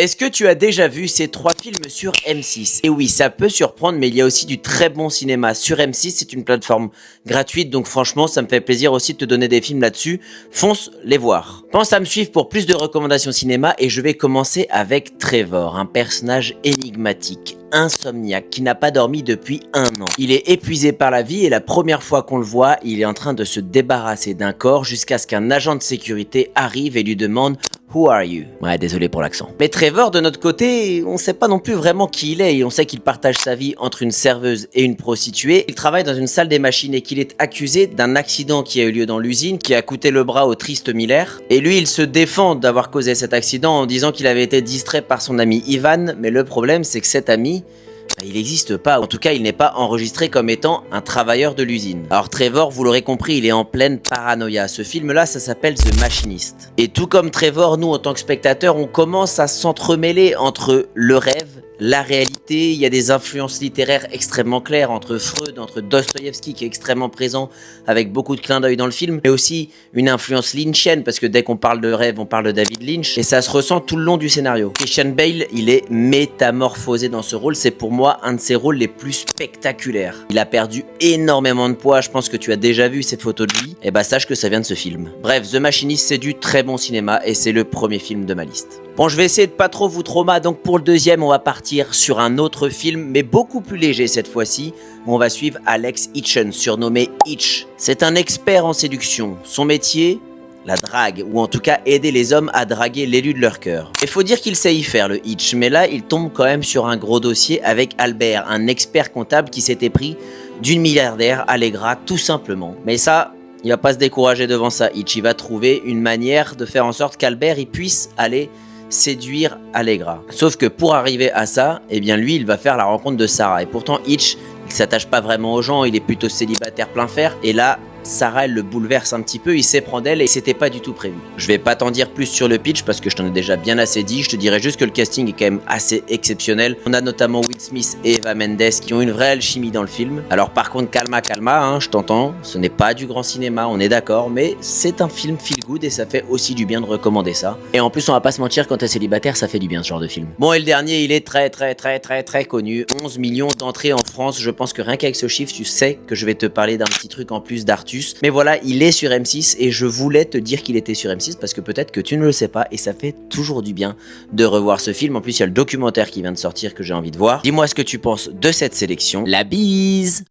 Est-ce que tu as déjà vu ces 3 films sur M6? Et oui, ça peut surprendre, mais il y a aussi du très bon cinéma sur M6. C'est une plateforme gratuite, donc franchement, ça me fait plaisir aussi de te donner des films là-dessus. Fonce les voir. Pense à me suivre pour plus de recommandations cinéma et je vais commencer avec Trevor, un personnage énigmatique, insomniaque, qui n'a pas dormi depuis 1 an. Il est épuisé par la vie et la première fois qu'on le voit, il est en train de se débarrasser d'un corps jusqu'à ce qu'un agent de sécurité arrive et lui demande Who are you? Ouais, désolé pour l'accent. Mais Trevor, de notre côté, on sait pas non plus vraiment qui il est et on sait qu'il partage sa vie entre une serveuse et une prostituée. Il travaille dans une salle des machines et qu'il est accusé d'un accident qui a eu lieu dans l'usine, qui a coûté le bras au triste Miller. Et lui, il se défend d'avoir causé cet accident en disant qu'il avait été distrait par son ami Ivan, mais le problème, c'est que cet ami, il n'existe pas, en tout cas il n'est pas enregistré comme étant un travailleur de l'usine. Alors Trevor, vous l'aurez compris, il est en pleine paranoïa. Ce film là, ça s'appelle The Machinist. Et tout comme Trevor, nous en tant que spectateurs, on commence à s'entremêler entre le rêve, la réalité. Il y a des influences littéraires extrêmement claires entre Freud, entre Dostoïevski qui est extrêmement présent avec beaucoup de clins d'œil dans le film, mais aussi une influence lynchienne parce que dès qu'on parle de rêve, on parle de David Lynch et ça se ressent tout le long du scénario. Christian Bale, il est métamorphosé dans ce rôle, c'est pour moi un de ses rôles les plus spectaculaires. Il a perdu énormément de poids, je pense que tu as déjà vu cette photo de lui, et bah sache que ça vient de ce film. Bref, The Machinist, c'est du très bon cinéma et c'est le premier film de ma liste. Bon, je vais essayer de pas trop vous trauma, donc pour le deuxième, on va partir sur un autre film, mais beaucoup plus léger cette fois-ci, où on va suivre Alex Hitchens, surnommé Hitch. C'est un expert en séduction. Son métier, la drague, ou en tout cas aider les hommes à draguer l'élu de leur cœur. Il faut dire qu'il sait y faire, le Hitch, mais là, il tombe quand même sur un gros dossier avec Albert, un expert comptable qui s'était pris d'une milliardaire, Allegra, tout simplement. Mais ça, il va pas se décourager devant ça, Hitch. Il va trouver une manière de faire en sorte qu'Albert il puisse aller séduire Allegra. Sauf que pour arriver à ça, eh bien lui, il va faire la rencontre de Sarah. Et pourtant, Hitch, il s'attache pas vraiment aux gens, il est plutôt célibataire plein fer. Et là, Sarah, elle le bouleverse un petit peu, il s'éprend d'elle et c'était pas du tout prévu. Je vais pas t'en dire plus sur le pitch parce que je t'en ai déjà bien assez dit, je te dirais juste que le casting est quand même assez exceptionnel. On a notamment Will Smith et Eva Mendes qui ont une vraie alchimie dans le film. Alors par contre, calma, hein, je t'entends, ce n'est pas du grand cinéma, on est d'accord, mais c'est un film feel good et ça fait aussi du bien de recommander ça. Et en plus, on va pas se mentir, quand t'es célibataire, ça fait du bien ce genre de film. Bon, et le dernier, il est très connu, 11 millions d'entrées en France, je pense que rien qu'avec ce chiffre, tu sais que je vais te parler d'un petit truc en plus d'Arthur. Mais voilà, il est sur M6 et je voulais te dire qu'il était sur M6 parce que peut-être que tu ne le sais pas et ça fait toujours du bien de revoir ce film. En plus, il y a le documentaire qui vient de sortir que j'ai envie de voir. Dis-moi ce que tu penses de cette sélection. La bise!